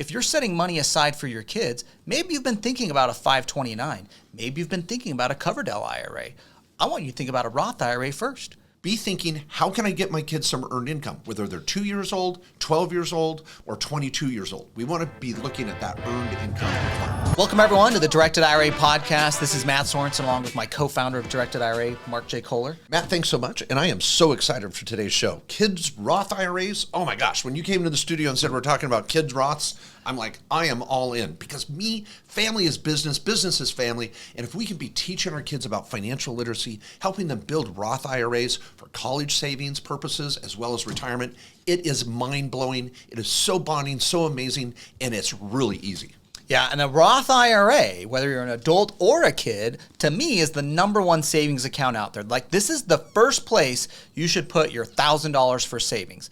if you're setting money aside for your kids, maybe you've been thinking about a 529. Maybe you've been thinking about a Coverdell IRA. I want you to think about a Roth IRA first. Be thinking, how can I get my kids some earned income, whether they're 2 years old, 12 years old, or 22 years old. We want to be looking at that earned income requirement. Welcome, everyone, to the Directed IRA podcast. This is Matt Sorensen, along with my co-founder of Directed IRA, Mark J. Kohler. Matt, thanks so much. And I am so excited for today's show. Kids Roth IRAs. Oh my gosh. When you came into the studio and said we're talking about kids Roths, I'm like, I am all in, because family is business, business is family. And if we can be teaching our kids about financial literacy, helping them build Roth IRAs for college savings purposes, as well as retirement, it is mind-blowing. It is so bonding, so amazing, and it's really easy. Yeah, and a Roth IRA, whether you're an adult or a kid, to me is the number one savings account out there. Like, this is the first place you should put your $1,000 for savings.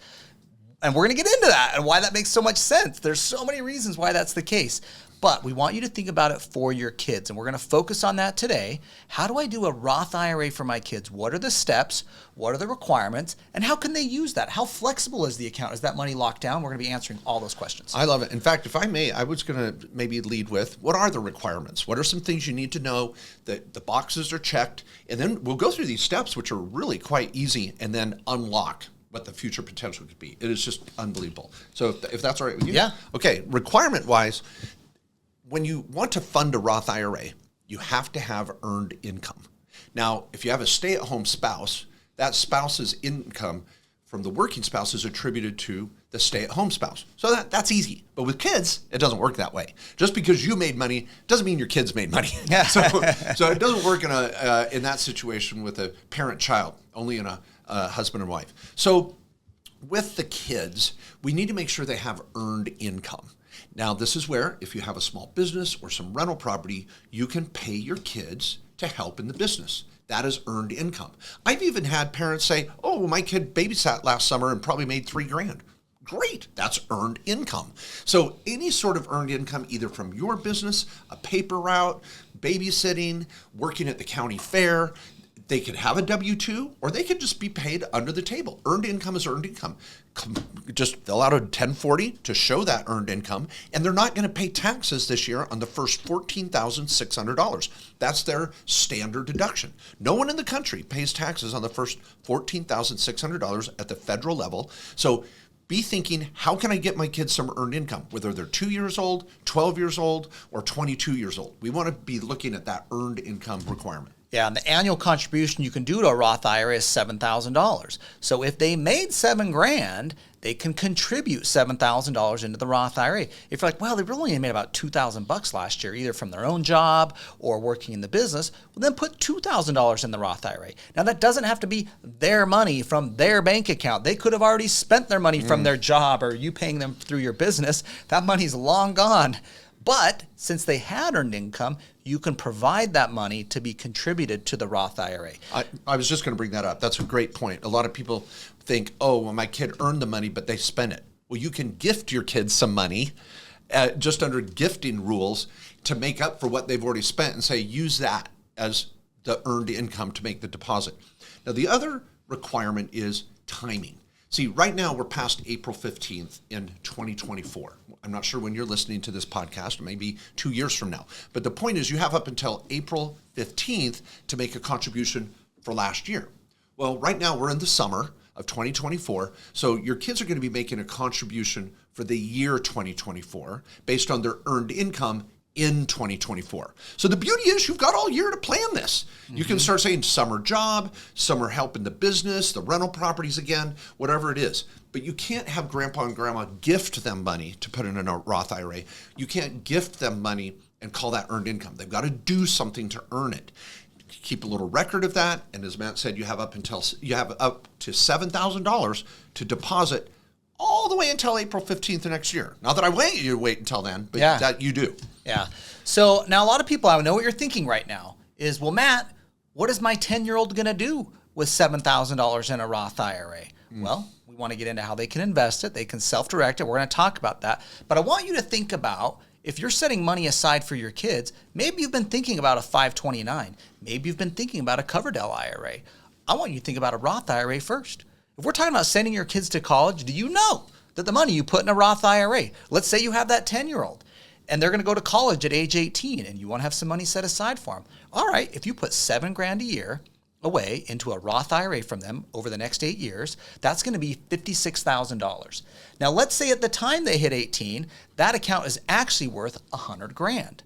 And we're going to get into that and why that makes so much sense. There's so many reasons why that's the case. But we want you to think about it for your kids. And we're going to focus on that today. How do I do a Roth IRA for my kids? What are the steps? What are the requirements? And how can they use that? How flexible is the account? Is that money locked down? We're going to be answering all those questions. I love it. In fact, if I may, I was going to maybe lead with, what are the requirements? What are some things you need to know that the boxes are checked? And then we'll go through these steps, which are really quite easy, and then unlock what the future potential could be. It is just unbelievable. So if that's all right with you. Yeah. Okay, requirement-wise, when you want to fund a Roth IRA, you have to have earned income. Now, if you have a stay-at-home spouse, that spouse's income from the working spouse is attributed to the stay-at-home spouse. So that's easy. But with kids, it doesn't work that way. Just because you made money doesn't mean your kids made money. So it doesn't work in that situation with a parent-child, only in a husband and wife. So with the kids, we need to make sure they have earned income. Now, this is where, if you have a small business or some rental property, you can pay your kids to help in the business. That is earned income. I've even had parents say, oh, my kid babysat last summer and probably made $3,000. Great, that's earned income. So any sort of earned income, either from your business, a paper route, babysitting, working at the county fair, they could have a W-2 or they could just be paid under the table. Earned income is earned income. Just fill out a 1040 to show that earned income, and they're not going to pay taxes this year on the first $14,600. That's their standard deduction. No one in the country pays taxes on the first $14,600 at the federal level. So be thinking, how can I get my kids some earned income, whether they're 2 years old, 12 years old, or 22 years old. We want to be looking at that earned income requirement. Yeah, and the annual contribution you can do to a Roth IRA is $7,000. So if they made $7,000, they can contribute $7,000 into the Roth IRA. If you're like, well, they really only made about $2,000 last year, either from their own job or working in the business, well, then put $2,000 in the Roth IRA. Now, that doesn't have to be their money from their bank account. They could have already spent their money from their job or you paying them through your business. That money's long gone. But since they had earned income, you can provide that money to be contributed to the Roth IRA. I was just going to bring that up. That's a great point. A lot of people think, oh, well, my kid earned the money, but they spent it. Well, you can gift your kids some money just under gifting rules to make up for what they've already spent and say, use that as the earned income to make the deposit. Now, the other requirement is timing. See, right now we're past April 15th in 2024. I'm not sure when you're listening to this podcast, maybe 2 years from now. But the point is you have up until April 15th to make a contribution for last year. Well, right now we're in the summer of 2024. So your kids are going to be making a contribution for the year 2024 based on their earned income in 2024. So the beauty is you've got all year to plan this. You can start saying summer job, summer help in the business, the rental properties again, whatever it is. But you can't have grandpa and grandma gift them money to put in a Roth IRA. You can't gift them money and call that earned income. They've got to do something to earn it. Keep a little record of that. And as Matt said, you have up to $7,000 to deposit all the way until April 15th of next year. Not that I want you to wait until then, but that you do. Yeah. So now a lot of people, I know what you're thinking right now is, well, Matt, what is my 10-year-old going to do with $7,000 in a Roth IRA? Well, we want to get into how they can invest it. They can self-direct it. We're going to talk about that. But I want you to think about, if you're setting money aside for your kids, maybe you've been thinking about a 529. Maybe you've been thinking about a Coverdell IRA. I want you to think about a Roth IRA first. If we're talking about sending your kids to college, do you know that the money you put in a Roth IRA, let's say you have that 10-year-old and they're going to go to college at age 18 and you want to have some money set aside for them. All right, if you put $7,000 a year away into a Roth IRA from them over the next 8 years, that's going to be $56,000. Now, let's say at the time they hit 18, that account is actually worth $100,000.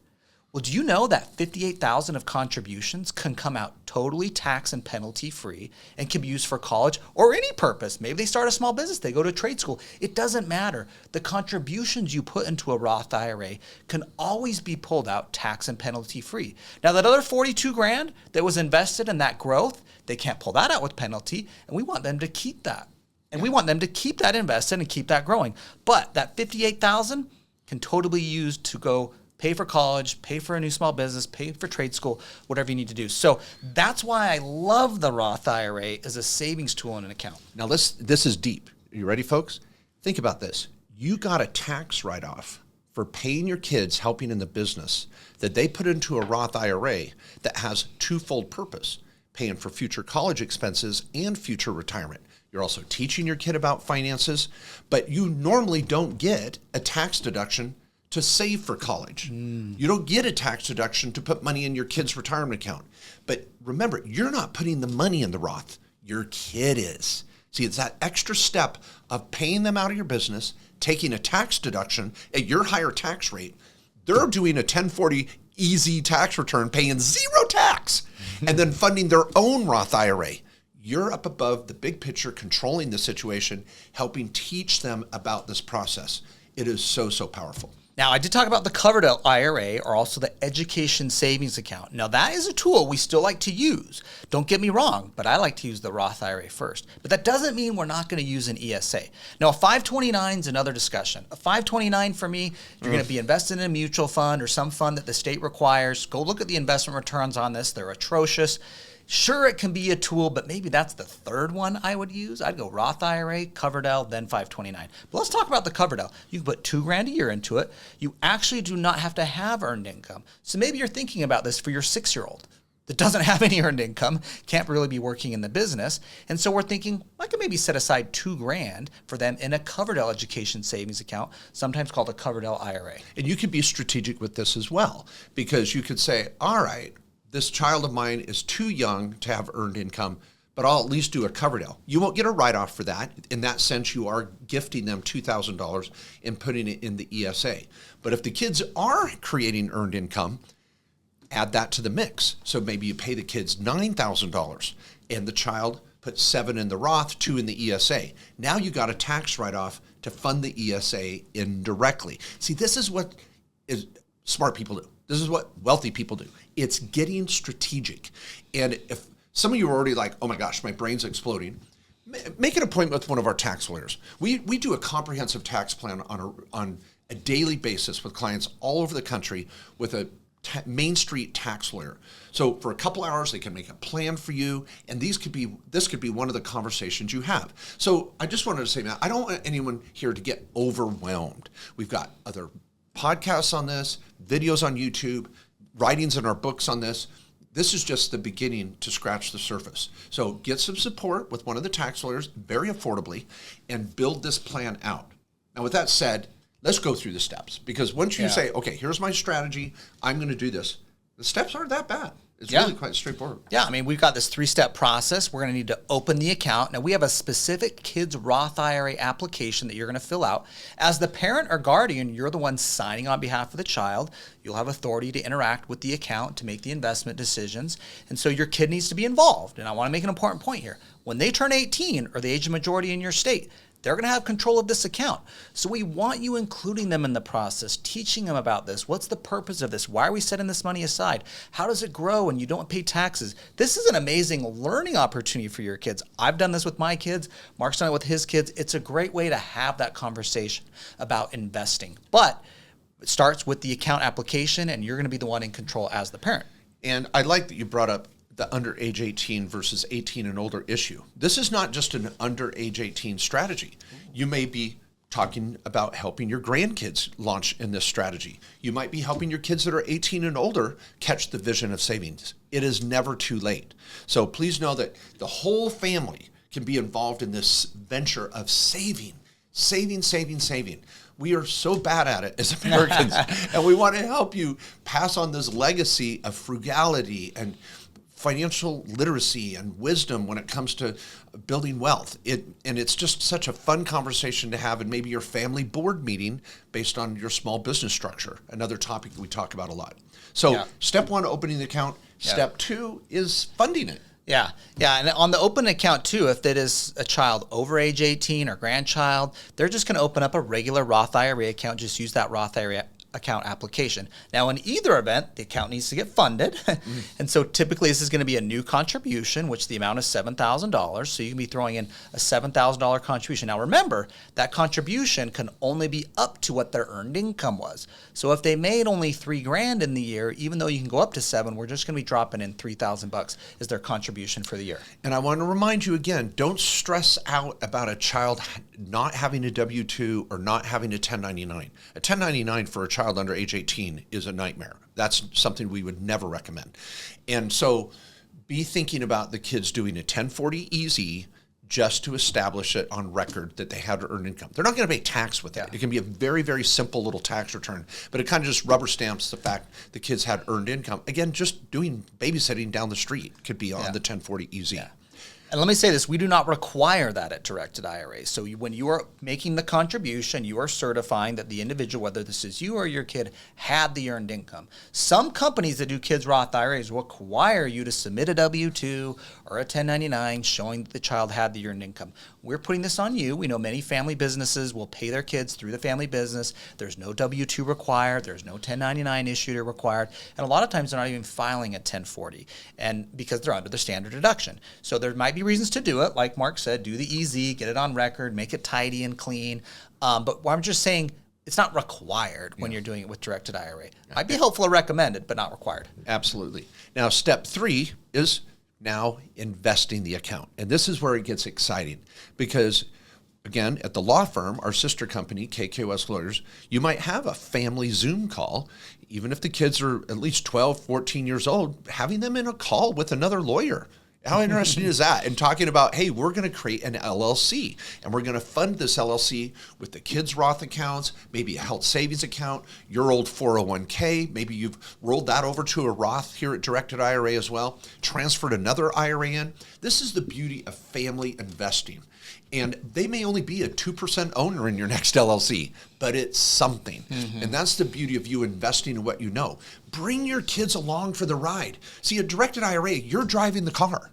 Well, do you know that $58,000 of contributions can come out totally tax and penalty free and can be used for college or any purpose? Maybe they start a small business, they go to trade school. It doesn't matter. The contributions you put into a Roth IRA can always be pulled out tax and penalty free. Now, that other $42,000 that was invested in that growth, they can't pull that out with penalty, and we want them to keep that. And we want them to keep that invested and keep that growing. But that $58,000 can totally be used to go pay for college, pay for a new small business, pay for trade school, whatever you need to do. So that's why I love the Roth IRA as a savings tool in an account. Now, this is deep. Are you ready, folks? Think about this. You got a tax write-off for paying your kids, helping in the business that they put into a Roth IRA that has twofold purpose, paying for future college expenses and future retirement. You're also teaching your kid about finances, but you normally don't get a tax deduction to save for college. You don't get a tax deduction to put money in your kid's retirement account. But remember, you're not putting the money in the Roth. Your kid is. See, it's that extra step of paying them out of your business, taking a tax deduction at your higher tax rate. They're doing a 1040 easy tax return, paying zero tax, and then funding their own Roth IRA. You're up above the big picture, controlling the situation, helping teach them about this process. It is so, so powerful. Now, I did talk about the Coverdell IRA, or also the Education Savings Account. Now, that is a tool we still like to use. Don't get me wrong, but I like to use the Roth IRA first. But that doesn't mean we're not going to use an ESA. Now, a 529 is another discussion. A 529 for me, you're going to be invested in a mutual fund or some fund that the state requires. Go look at the investment returns on this. They're atrocious. Sure, it can be a tool, but maybe that's the third one I would use. I'd go Roth IRA, Coverdell, then 529. But let's talk about the Coverdell. You can put $2,000 a year into it. You actually do not have to have earned income. So maybe you're thinking about this for your 6-year-old that doesn't have any earned income, can't really be working in the business. And so we're thinking, I could maybe set aside $2,000 for them in a Coverdell Education Savings Account, sometimes called a Coverdell IRA. And you could be strategic with this as well, because you could say, all right, this child of mine is too young to have earned income, but I'll at least do a Coverdell. You won't get a write-off for that. In that sense, you are gifting them $2,000 and putting it in the ESA. But if the kids are creating earned income, add that to the mix. So maybe you pay the kids $9,000 and the child puts $7,000 in the Roth, $2,000 in the ESA. Now you got a tax write-off to fund the ESA indirectly. See, this is what smart people do. This is what wealthy people do. It's getting strategic. And if some of you are already like, oh my gosh, my brain's exploding, make an appointment with one of our tax lawyers. We do a comprehensive tax plan on a daily basis with clients all over the country with a Main Street tax lawyer. So for a couple hours, they can make a plan for you, and this could be one of the conversations you have. So I just wanted to say, Matt, I don't want anyone here to get overwhelmed. We've got other podcasts on this, videos on YouTube, writings in our books on this. This is just the beginning to scratch the surface. So get some support with one of the tax lawyers very affordably and build this plan out. Now, with that said, let's go through the steps, because once you say, okay, here's my strategy, I'm going to do this, the steps aren't that bad. It's really quite straightforward. Yeah, I mean, we've got this 3-step process. We're going to need to open the account. Now, we have a specific kids Roth IRA application that you're going to fill out. As the parent or guardian, you're the one signing on behalf of the child. You'll have authority to interact with the account to make the investment decisions. And so your kid needs to be involved. And I want to make an important point here. When they turn 18 or the age of majority in your state, they're going to have control of this account. So we want you including them in the process, teaching them about this. What's the purpose of this? Why are we setting this money aside? How does it grow and you don't pay taxes? This is an amazing learning opportunity for your kids. I've done this with my kids. Mark's done it with his kids. It's a great way to have that conversation about investing. But it starts with the account application, and you're going to be the one in control as the parent. And I like that you brought up the under age 18 versus 18 and older issue. This is not just an under age 18 strategy. You may be talking about helping your grandkids launch in this strategy. You might be helping your kids that are 18 and older catch the vision of savings. It is never too late. So please know that the whole family can be involved in this venture of saving. Saving, saving, saving. We are so bad at it as Americans, and we want to help you pass on this legacy of frugality and financial literacy and wisdom when it comes to building wealth. And it's just such a fun conversation to have in maybe your family board meeting based on your small business structure, another topic we talk about a lot. So step one, opening the account. Step two is funding it. Yeah. And on the open account too, if it is a child over age 18 or grandchild, they're just going to open up a regular Roth IRA account. Just use that Roth IRA account application. Now, in either event, the account needs to get funded. And so typically this is going to be a new contribution, which the amount is $7,000. So you can be throwing in a $7,000 contribution. Now, remember, that contribution can only be up to what their earned income was. So if they made only $3,000 in the year, even though you can go up to $7,000, we're just going to be dropping in $3,000 as their contribution for the year. And I want to remind you again, don't stress out about a child not having a W-2 or not having a 1099. A 1099 for a child under age 18 is a nightmare. That's something we would never recommend. And so be thinking about the kids doing a 1040 EZ just to establish it on record that they had earned income. They're not going to pay tax with it. It can be a very, very simple little tax return, but it kind of just rubber stamps the fact the kids had earned income. Again, just doing babysitting down the street could be on the 1040 EZ. And let me say this, we do not require that at directed IRAs. So when you are making the contribution, you are certifying that the individual, whether this is you or your kid, had the earned income. Some companies that do kids Roth IRAs require you to submit a W-2 or a 1099 showing that the child had the earned income. We're putting this on you. We know many family businesses will pay their kids through the family business. There's no W-2 required. There's no 1099 issued or required. And a lot of times they're not even filing a 1040 and because they're under the standard deduction. So there might be reasons to do it. Like Mark said, do the EZ, get it on record, make it tidy and clean. But I'm just saying it's not required when you're doing it with directed IRA. Might be helpful or recommended, but not required. Absolutely. Now, step three is now investing the account. And this is where it gets exciting because, again, at the law firm, our sister company, KKOS Lawyers, you might have a family Zoom call, even if the kids are at least 12, 14 years old, having them in a call with another lawyer. How interesting is that? And talking about, hey, we're going to create an LLC, and we're going to fund this LLC with the kids' Roth accounts, maybe a health savings account, your old 401k. Maybe you've rolled that over to a Roth here at Directed IRA as well, transferred another IRA in. This is the beauty of family investing. And they may only be a 2% owner in your next LLC, but it's something. And that's the beauty of you investing in what you know. Bring your kids along for the ride. See, a directed IRA, you're driving the car.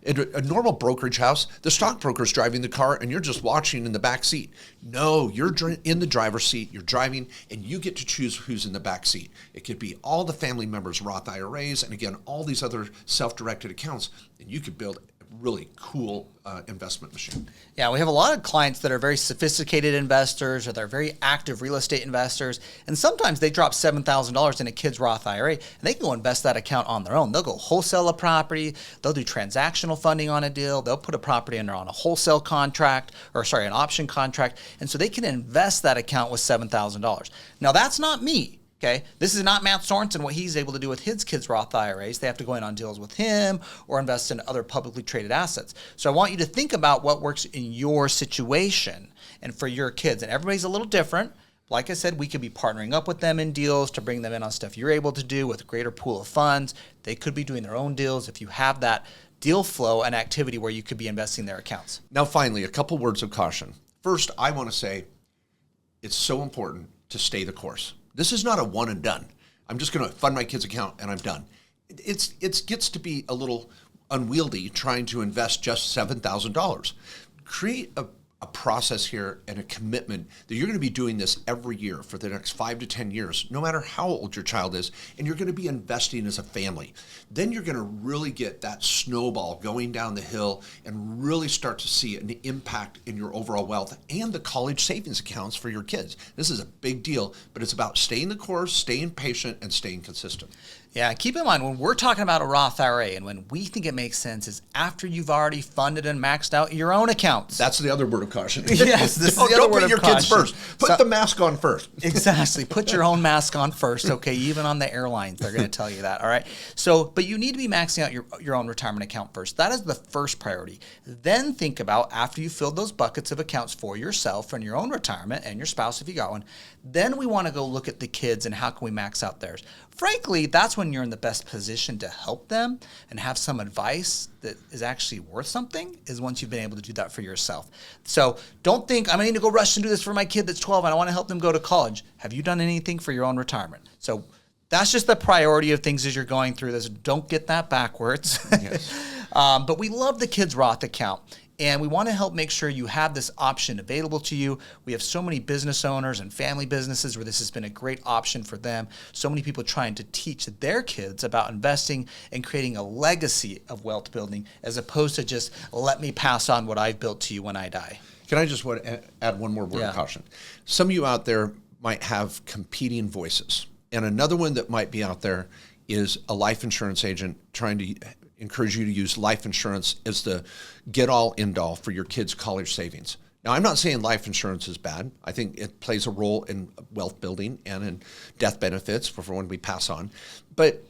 In a normal brokerage house, the stockbroker's driving the car and you're just watching in the back seat. No, you're in the driver's seat, you're driving, and you get to choose who's in the back seat. It could be all the family members' Roth IRAs, and again, all these other self-directed accounts, and you could build really cool investment machine. Yeah, we have a lot of clients that are very sophisticated investors or they're very active real estate investors. And sometimes they drop $7,000 in a kid's Roth IRA and they can go invest that account on their own. They'll go wholesale a property. They'll do transactional funding on a deal. They'll put a property in there on a wholesale contract an option contract. And so they can invest that account with $7,000. Now, that's not me. Okay, this is not Matt Sorensen, what he's able to do with his kids' Roth IRAs. They have to go in on deals with him or invest in other publicly traded assets. So I want you to think about what works in your situation and for your kids. And everybody's a little different. Like I said, we could be partnering up with them in deals to bring them in on stuff you're able to do with a greater pool of funds. They could be doing their own deals if you have that deal flow and activity where you could be investing their accounts. Now, finally, a couple words of caution. First, I want to say it's so important to stay the course. This is not a one and done. I'm just going to fund my kid's account and I'm done. It gets to be a little unwieldy trying to invest just $7,000. Create a process here and a commitment that you're going to be doing this every year for the next 5 to 10 years, no matter how old your child is, and you're going to be investing as a family. Then you're going to really get that snowball going down the hill and really start to see an impact in your overall wealth and the college savings accounts for your kids. This is a big deal, but it's about staying the course, staying patient, and staying consistent. Yeah, keep in mind when we're talking about a Roth IRA and when we think it makes sense is after you've already funded and maxed out your own accounts. That's the other word of caution. Yes, this is the other don't word put of your kids caution. first. Put the mask on first. Exactly. Put your own mask on first, okay? Even on the airlines, they're going to tell you that, all right? So, but you need to be maxing out your own retirement account first. That is the first priority. Then think about, after you filled those buckets of accounts for yourself and your own retirement and your spouse if you got one, then we want to go look at the kids and how can we max out theirs. Frankly, that's when you're in the best position to help them and have some advice that is actually worth something, is once you've been able to do that for yourself. So don't think, I'm going to need to go rush and do this for my kid that's 12 and I want to help them go to college. Have you done anything for your own retirement? So that's just the priority of things as you're going through this. Don't get that backwards. Yes. But we love the Kids Roth account. And we want to help make sure you have this option available to you. We have so many business owners and family businesses where this has been a great option for them. So many people trying to teach their kids about investing and creating a legacy of wealth building as opposed to just let me pass on what I've built to you when I die. Can I just add one more word of caution? Some of you out there might have competing voices. And another one that might be out there is a life insurance agent trying to encourage you to use life insurance as the get-all, end-all for your kids' college savings. Now, I'm not saying life insurance is bad. I think it plays a role in wealth building and in death benefits for when we pass on. But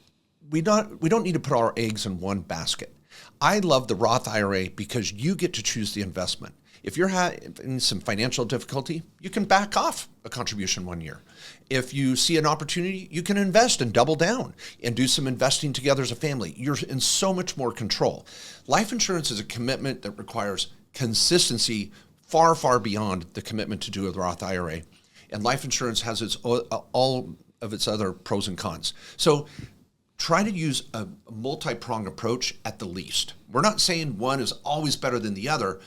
we don't need to put our eggs in one basket. I love the Roth IRA because you get to choose the investment. If you're having some financial difficulty, you can back off a contribution 1 year. If you see an opportunity, you can invest and double down and do some investing together as a family. You're in so much more control. Life insurance is a commitment that requires consistency far, far beyond the commitment to do a Roth IRA. And life insurance has all of its other pros and cons. So try to use a multi-pronged approach at the least. We're not saying one is always better than the other,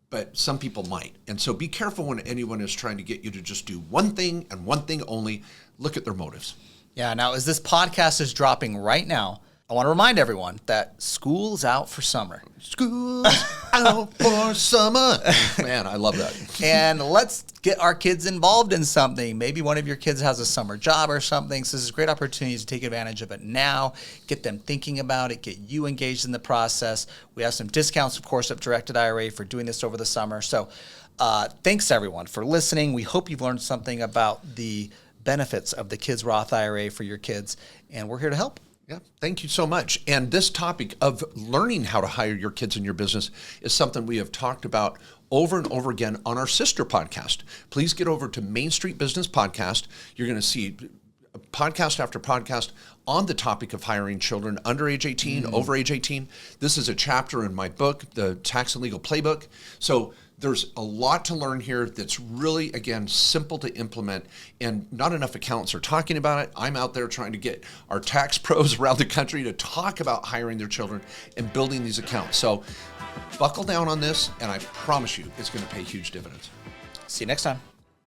but some people might. And so be careful when anyone is trying to get you to just do one thing and one thing only. Look at their motives. Yeah, now as this podcast is dropping right now, I want to remind everyone that school's out for summer. School's out for summer. Man, I love that. And let's get our kids involved in something. Maybe one of your kids has a summer job or something. So this is a great opportunity to take advantage of it now, get them thinking about it, get you engaged in the process. We have some discounts, of course, at Directed IRA for doing this over the summer. So thanks, everyone, for listening. We hope you've learned something about the benefits of the Kids Roth IRA for your kids, and we're here to help. Yeah, thank you so much. And this topic of learning how to hire your kids in your business is something we have talked about over and over again on our sister podcast. Please get over to Main Street Business Podcast. You're going to see podcast after podcast on the topic of hiring children under age 18, over age 18. This is a chapter in my book, the Tax and Legal Playbook. So there's a lot to learn here that's really, again, simple to implement, and not enough accountants are talking about it. I'm out there trying to get our tax pros around the country to talk about hiring their children and building these accounts. So buckle down on this, and I promise you it's going to pay huge dividends. See you next time.